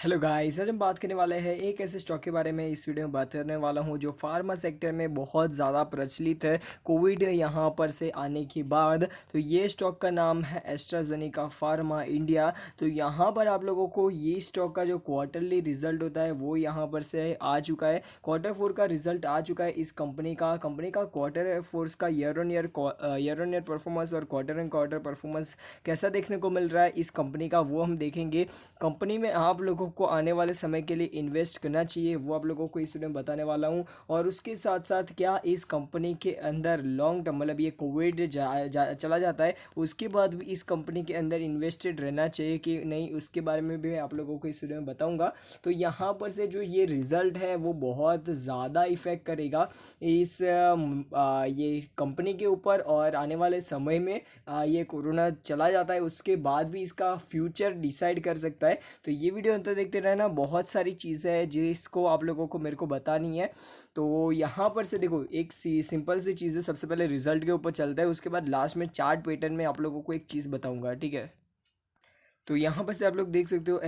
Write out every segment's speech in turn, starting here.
Hello guys, आज हम बात करने वाले हैं एक ऐसे स्टॉक के बारे में। इस वीडियो में बात करने वाला हूं जो फार्मा सेक्टर में बहुत ज़्यादा प्रचलित है कोविड यहाँ पर से आने के बाद। तो ये स्टॉक का नाम है एस्ट्राजेनेका फार्मा इंडिया। तो यहाँ पर आप लोगों को ये स्टॉक का जो क्वार्टरली रिजल्ट होता है वो यहाँ पर से आ चुका है। क्वार्टर फोर का रिजल्ट आ चुका है इस कंपनी का क्वार्टर फोर्स का ईयर ऑन ईयर परफॉर्मेंस और क्वार्टर एंड क्वार्टर परफॉर्मेंस कैसा देखने को मिल रहा है इस कंपनी का, वो हम देखेंगे। कंपनी में आप लोगों को आने वाले समय के लिए इन्वेस्ट करना चाहिए, वो आप लोगों को इस वीडियो में बताने वाला हूँ। और उसके साथ साथ क्या इस कंपनी के अंदर लॉन्ग टर्म, मतलब ये कोविड चला जाता है उसके बाद भी इस कंपनी के अंदर इन्वेस्टेड रहना चाहिए कि नहीं, उसके बारे में भी आप लोगों को इस वीडियो में बताऊंगा। तो यहाँ पर से जो ये रिज़ल्ट है वो बहुत ज़्यादा इफ़ेक्ट करेगा इस ये कंपनी के ऊपर। और आने वाले समय में ये कोरोना चला जाता है उसके बाद भी इसका फ्यूचर डिसाइड कर सकता है। तो ये वीडियो अंत तक देखते रहना, बहुत सारी चीज़ें हैं जिसको आप लोगों को मेरे को बतानी है। तो यहाँ पर से देखो, एक सिंपल सी चीज़ है। सबसे पहले रिजल्ट के ऊपर चलता है, उसके बाद लास्ट में चार्ट पैटर्न में आप लोगों को एक चीज़ बताऊंगा, ठीक है। तो यहाँ पर से आप लोग देख सकते हो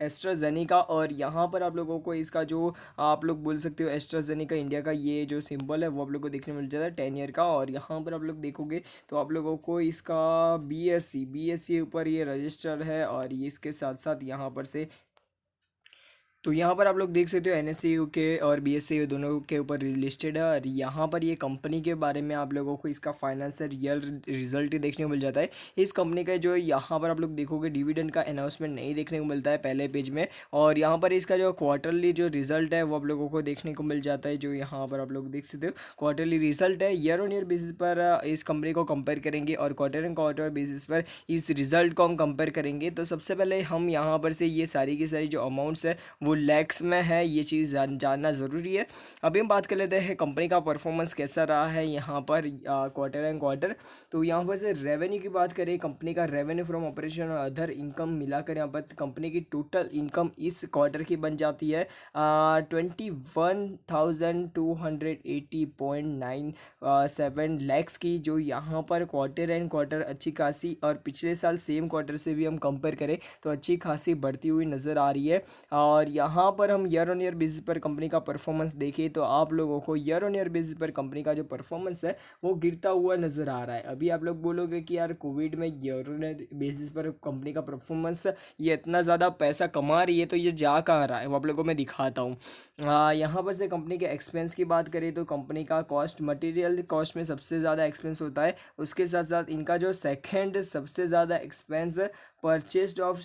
एस्ट्राजेनिका, और यहाँ पर आप लोगों को इसका जो आप लोग बोल सकते हो एस्ट्राजेनिका इंडिया का ये जो सिंबल है वो आप लोग को देखने मिल जाता है 10 ईयर का। और यहाँ पर आप लोग देखोगे तो आप लोगों को इसका बी एस सी ऊपर ये रजिस्टर है, और ये इसके साथ साथ यहाँ पर से तो यहाँ पर आप लोग देख सकते हो एनएससीयू के और बीएससीयू दोनों के ऊपर लिस्टेड है। और यहाँ पर ये कंपनी के बारे में आप लोगों को इसका फाइनेंशियल रियल रिजल्ट ही देखने को मिल जाता है। इस कंपनी का जो यहाँ पर आप लोग देखोगे डिविडेंड का अनाउंसमेंट नहीं देखने को मिलता है पहले पेज में। और यहाँ पर इसका जो क्वार्टरली जो रिजल्ट है वो आप लोगों को देखने को मिल जाता है। जो यहाँ पर आप लोग देख सकते हो क्वार्टरली रिजल्ट है, ईयर ऑन ईयर बेसिस पर इस कंपनी को कंपेयर करेंगे और क्वार्टर एंड क्वार्टर बेसिस पर इस रिजल्ट को हम कंपेयर करेंगे। तो सबसे पहले हम यहाँ पर से ये सारी की सारी जो अमाउंट्स है वो लैक्स में है, ये चीज़ जानना ज़रूरी है। अभी हम बात कर लेते हैं कंपनी का परफॉर्मेंस कैसा रहा है यहाँ पर क्वार्टर एंड क्वार्टर। तो यहाँ पर से रेवेन्यू की बात करें, कंपनी का रेवेन्यू फ्रॉम ऑपरेशन और अदर इनकम मिलाकर यहाँ पर कंपनी की टोटल इनकम इस क्वार्टर की बन जाती है 21,280.97 लैक्स की, जो यहाँ पर क्वार्टर एंड क्वार्टर अच्छी खासी, और पिछले साल सेम क्वार्टर से भी हम कंपेयर करें तो अच्छी खासी बढ़ती हुई नज़र आ रही है। और यहाँ पर हम ईयर ऑन ईयर बेसिस पर कंपनी का परफॉर्मेंस देखें तो आप लोगों को ईयर ऑन ईयर बेसिस पर कंपनी का जो परफॉर्मेंस है वो गिरता हुआ नज़र आ रहा है। अभी आप लोग बोलोगे कि यार कोविड में ईयर ऑन ईयर बेसिस पर कंपनी का परफॉर्मेंस, ये इतना ज़्यादा पैसा कमा रही है तो ये जा कहाँ रहा है, वो आप लोगों को मैं दिखाता हूँ। यहाँ पर से कंपनी के एक्सपेंस की बात करें तो कंपनी का कॉस्ट, मटेरियल कॉस्ट में सबसे ज़्यादा एक्सपेंस होता है। उसके साथ साथ इनका जो सेकेंड सबसे ज़्यादा expense purchased of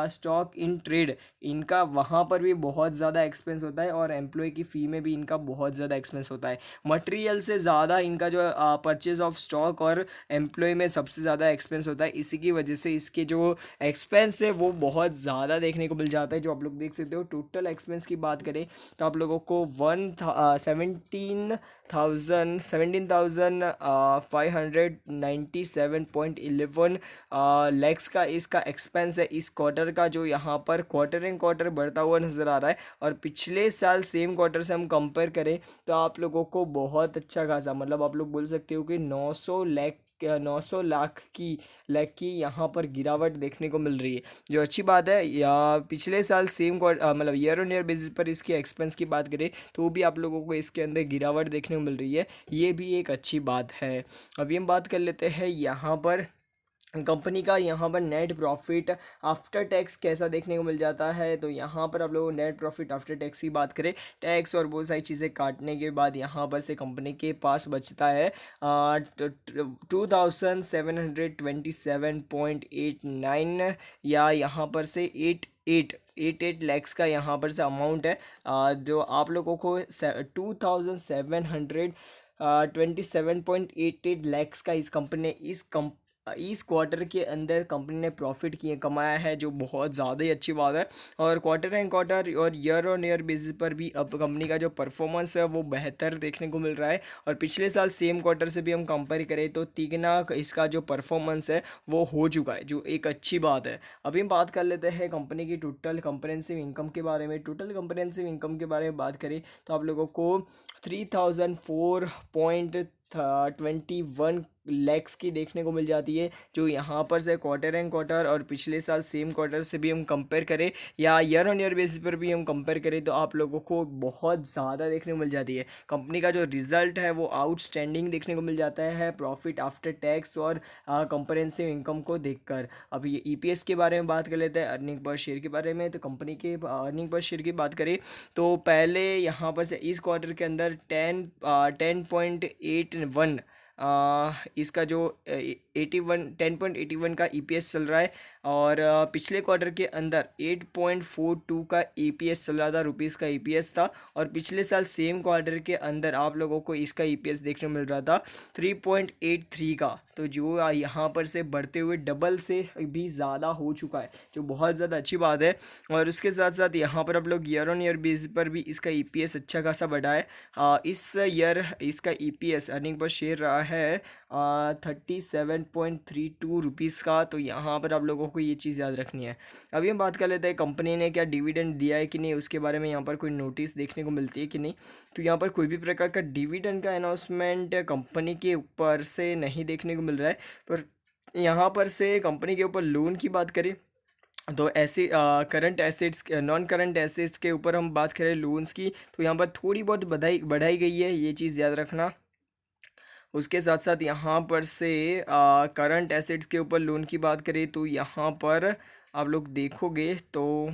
stock in trade, इनका वहाँ पर भी बहुत ज़्यादा एक्सपेंस होता है। और एम्प्लॉय की फ़ी में भी इनका बहुत ज़्यादा एक्सपेंस होता है। मटेरियल से ज़्यादा इनका जो परचेज ऑफ स्टॉक और एम्प्लॉय में सबसे ज़्यादा एक्सपेंस होता है। इसी की वजह से इसके जो एक्सपेंस है वो बहुत ज़्यादा देखने को मिल जाता है। जो आप लोग देख सकते हो टोटल एक्सपेंस की बात करें तो आप लोगों को 17,597.11 लैक्स का इसका एक्सपेंस है इस क्वार्टर का, जो यहाँ पर क्वार्टर एंड क्वार्टर बढ़ता हुआ नज़र आ रहा है। और पिछले साल सेम क्वार्टर से हम कंपेयर करें तो आप लोगों को बहुत अच्छा खासा, मतलब आप लोग बोल सकते हो कि 900 लाख की यहाँ पर गिरावट देखने को मिल रही है, जो अच्छी बात है। या पिछले साल सेम क्वार्टर, मतलब ईयर ऑन ईयर बेसिस पर इसके एक्सपेंस की बात करें तो भी आप लोगों को इसके अंदर गिरावट देखने को मिल रही है, ये भी एक अच्छी बात है। अभी हम बात कर लेते हैं यहाँ पर कंपनी का, यहाँ पर नेट प्रॉफिट आफ्टर टैक्स कैसा देखने को मिल जाता है। तो यहाँ पर आप लोग नेट प्रॉफिट आफ्टर टैक्स की बात करें, टैक्स और बहुत सारी चीज़ें काटने के बाद यहाँ पर से कंपनी के पास बचता है 2,727.89, या यहाँ पर से 88 लैक्स का यहाँ पर से अमाउंट है। जो आप लोगों को 2,727.88 लैक्स का इस कंपनी ने इस क्वार्टर के अंदर कंपनी ने प्रॉफिट किए कमाया है, जो बहुत ज़्यादा ही अच्छी बात है। और क्वार्टर एंड क्वार्टर और ईयर ऑन ईयर बेसिस पर भी अब कंपनी का जो परफॉर्मेंस है वो बेहतर देखने को मिल रहा है। और पिछले साल सेम क्वार्टर से भी हम कंपेयर करें तो तिगना इसका जो परफॉर्मेंस है वो हो चुका है, जो एक अच्छी बात है। अभी हम बात कर लेते हैं कंपनी की टोटल कंप्रेहेंसिव इनकम के बारे में। टोटल कंप्रेहेंसिव इनकम के बारे में बात करें तो आप लोगों को 3,004 21 लैक्स की देखने को मिल जाती है, जो यहाँ पर से क्वार्टर एंड क्वार्टर और पिछले साल सेम क्वार्टर से भी हम कंपेयर करें या ईयर ऑन ईयर बेसिस पर भी हम कंपेयर करें तो आप लोगों को बहुत ज़्यादा देखने को मिल जाती है। कंपनी का जो रिजल्ट है वो आउटस्टैंडिंग देखने को मिल जाता है प्रॉफिट आफ्टर टैक्स और कंप्रेहेंसिव इनकम को देखकर। अब ये ईपीएस के बारे में बात कर लेते हैं, अर्निंग पर शेयर के बारे में। तो कंपनी के अर्निंग पर शेयर की बात करें तो पहले यहाँ पर से इस क्वार्टर के अंदर 10.81 इसका जो 10.81 का ईपीएस चल रहा है और पिछले क्वार्टर के अंदर 8.42 का ईपीएस चल रहा था, रुपीज़ का ईपीएस था। और पिछले साल सेम क्वार्टर के अंदर आप लोगों को इसका ईपीएस देखने को मिल रहा था 3.83 का। तो जो यहाँ पर से बढ़ते हुए डबल से भी ज़्यादा हो चुका है, जो बहुत ज़्यादा अच्छी बात है। और उसके साथ साथ यहाँ पर आप लोग ईयर ऑन ईयर बेस पर भी इसका ईपीएस अच्छा खासा बढ़ा है। इस ईयर इसका ईपीएस अर्निंग पर शेयर रहा है 37.32 का। तो यहाँ पर आप लोगों को ये चीज़ याद रखनी है। अभी हम बात कर लेते हैं कंपनी ने क्या डिविडेंड दिया है कि नहीं, उसके बारे में। यहाँ पर कोई नोटिस देखने को मिलती है कि नहीं, तो यहाँ पर कोई भी प्रकार का डिविडेंड का अनाउंसमेंट कंपनी के ऊपर से नहीं देखने को मिल रहा है। पर यहाँ पर से कंपनी के ऊपर लोन की बात करें तो ऐसे current assets non current assets के ऊपर हम बात करें लोन्स की, तो यहाँ पर थोड़ी बहुत बढ़ाई गई है, ये चीज़ याद रखना। उसके साथ साथ यहाँ पर से करंट एसेट्स के ऊपर लोन की बात करें तो यहाँ पर आप लोग देखोगे तो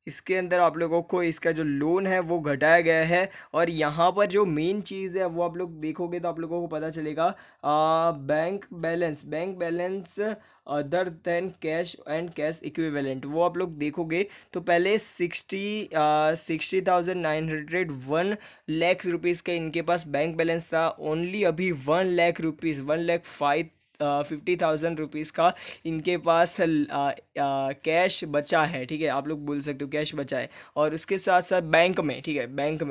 इसके अंदर आप लोगों को इसका जो लोन है वो घटाया गया है। और यहाँ पर जो मेन चीज़ है वो आप लोग देखोगे तो आप लोगों को पता चलेगा bank balance other than cash and cash equivalent, वो आप लोग देखोगे तो पहले 60,901 लैक्स रुपीज़ का इनके पास बैंक बैलेंस था। ओनली अभी 1 लाख रुपीज़ 1,50,000 रुपीज़ का इनके पास कैश बचा है। ठीक है, आप लोग बोल सकते हो कैश बचा है। और उसके साथ साथ बैंक में, ठीक है, बैंक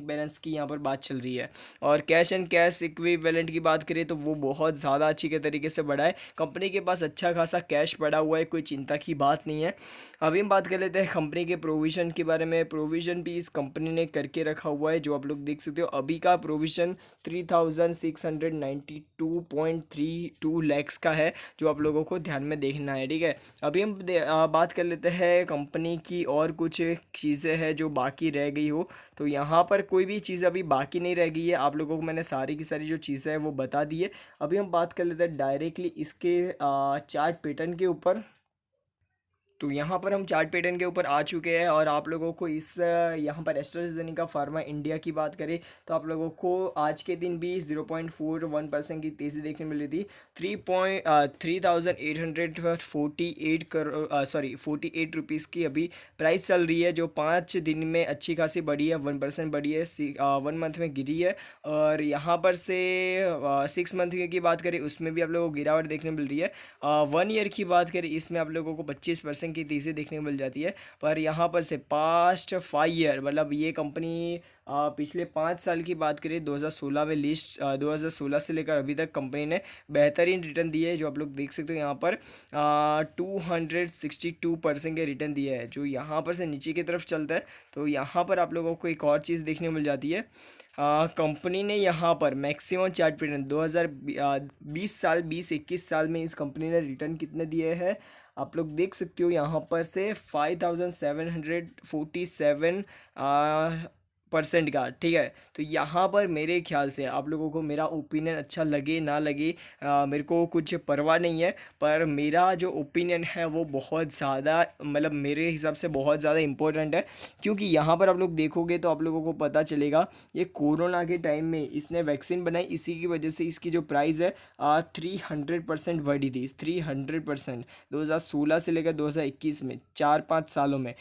बैलेंस की यहाँ पर बात चल रही है। और कैश एंड कैश इक्विवेलेंट की बात करें तो वो बहुत ज़्यादा अच्छी के तरीके से बढ़ा है। कंपनी के पास अच्छा खासा कैश पड़ा हुआ है, कोई चिंता की बात नहीं है। अभी हम बात कर लेते हैं कंपनी के प्रोविज़न के बारे में। प्रोविज़न भी इस कंपनी ने करके रखा हुआ है, जो आप लोग देख सकते हो। अभी का प्रोविज़न 3,692.32 लैक्स का है, जो आप लोगों को ध्यान में देखना है। ठीक है, अभी हम बात कर लेते हैं कंपनी की और कुछ चीज़ें हैं जो बाकी रह गई हो। तो यहाँ पर कोई भी चीज़ अभी बाकी नहीं रह गई है, आप लोगों को मैंने सारी की सारी जो चीज़ें हैं वो बता दी है। अभी हम बात कर लेते हैं डायरेक्टली इसके चार्ट पैटर्न के ऊपर। तो यहाँ पर हम चार्ट पैटर्न के ऊपर आ चुके हैं और आप लोगों को इस यहाँ पर एस्ट्राजेनेका फार्मा इंडिया की बात करें तो आप लोगों को आज के दिन भी 0.41% की तेज़ी देखने मिली थी। 3,3848 की अभी प्राइस चल रही है, जो 5 दिन में अच्छी खासी बढ़ी है, 1% बढ़ी है, 1 मंथ में गिरी है। और यहाँ पर से 6 मंथ की बात करें उसमें भी आप लोगों को गिरावट देखने मिल रही है। 1 ईयर की बात करें इसमें आप लोगों को 25% की तेज़ी देखने को मिल जाती है। पर यहाँ पर से पास्ट 5 ईयर, मतलब ये कंपनी पिछले 5 साल की बात करें 2016 में लिस्ट 2016 से लेकर अभी तक कंपनी ने बेहतरीन रिटर्न दिए है, जो आप लोग देख सकते हो। यहाँ पर 262% के रिटर्न दिए हैं। जो यहाँ पर से नीचे की तरफ चलता है तो यहाँ पर आप लोगों को एक और चीज़ देखने को मिल जाती है। कंपनी ने यहाँ पर मैक्सिमम चार्ट रिटर्न 2020 साल 2021 साल में इस कंपनी ने रिटर्न कितने दिए हैं आप लोग देख सकते हो। यहाँ पर से 5,747% का। ठीक है, तो यहाँ पर मेरे ख्याल से आप लोगों को मेरा ओपिनियन अच्छा लगे ना लगे, मेरे को कुछ परवाह नहीं है। पर मेरा जो ओपिनियन है वो बहुत ज़्यादा, मतलब मेरे हिसाब से बहुत ज़्यादा इम्पोर्टेंट है। क्योंकि यहाँ पर आप लोग देखोगे तो आप लोगों को पता चलेगा ये कोरोना के टाइम में इसने वैक्सीन बनाई, इसी की वजह से इसकी जो प्राइस है 300% बढ़ी थी। 300% 2016 से लेकर 2021 में 4-5 सालों में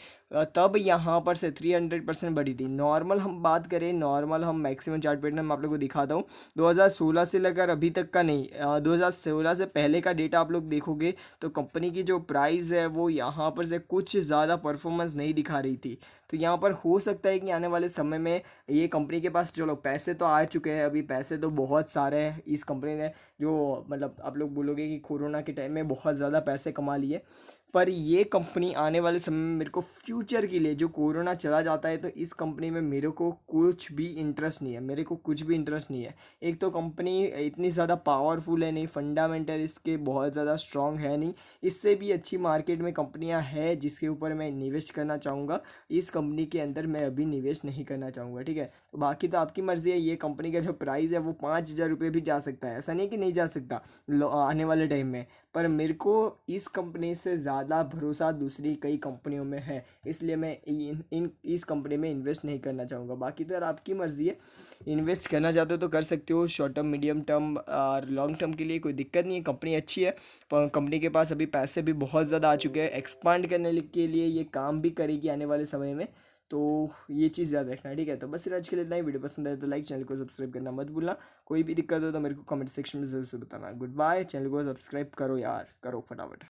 तब यहाँ पर से 300% बढ़ी थी। नॉर्मल हम बात करें, नॉर्मल हम मैक्सिमम चार्ट पैटर्न मैं आप लोगों को दिखाता हूँ। 2016 से लेकर अभी तक का नहीं, 2016 से पहले का डेटा आप लोग देखोगे तो कंपनी की जो प्राइस है वो यहाँ पर से कुछ ज़्यादा परफॉर्मेंस नहीं दिखा रही थी। तो यहाँ पर हो सकता है कि आने वाले समय में ये कंपनी के पास चलो पैसे तो आ चुके हैं, अभी पैसे तो बहुत सारे हैं इस कंपनी ने, जो मतलब आप लोग बोलोगे कि कोरोना के टाइम में बहुत ज़्यादा पैसे कमा लिए। पर ये कंपनी आने वाले समय में मेरे को फ्यूचर के लिए, जो कोरोना चला जाता है तो इस कंपनी में मेरे को कुछ भी इंटरेस्ट नहीं है, मेरे को कुछ भी इंटरेस्ट नहीं है। एक तो कंपनी इतनी ज़्यादा पावरफुल है नहीं, फंडामेंटल इसके बहुत ज़्यादा स्ट्रांग है नहीं। इससे भी अच्छी मार्केट में कंपनियां हैं जिसके ऊपर मैं निवेश करना चाहूँगा, इस कंपनी के अंदर मैं अभी निवेश नहीं करना चाहूँगा, ठीक है। तो बाकी तो आपकी मर्ज़ी है। ये कंपनी का जो प्राइस है वो 5,000 रुपये भी जा सकता है, ऐसा नहीं कि नहीं जा सकता आने वाले टाइम में। पर मेरे को इस कंपनी से ज़्यादा भरोसा दूसरी कई कंपनियों में है, इसलिए मैं इस कंपनी में इन्वेस्ट नहीं करना चाहूँगा। बाकी तो यार आपकी मर्ज़ी है, इन्वेस्ट करना चाहते हो तो कर सकते हो, शॉर्ट टर्म, मीडियम टर्म और लॉन्ग टर्म के लिए कोई दिक्कत नहीं है। कंपनी अच्छी है, पर कंपनी के पास अभी पैसे भी बहुत ज़्यादा आ चुके हैं, एक्सपांड करने के लिए ये काम भी करेगी आने वाले समय में। तो ये चीज़ याद रखना है, ठीक है। तो बस आज के लिए इतना ही। वीडियो पसंद आए तो लाइक, चैनल को सब्सक्राइब करना मत भूलना। कोई भी दिक्कत हो तो मेरे को कमेंट सेक्शन में ज़रूर से बताना। Goodbye. चैनल को सब्सक्राइब करो यार, करो फटाफट।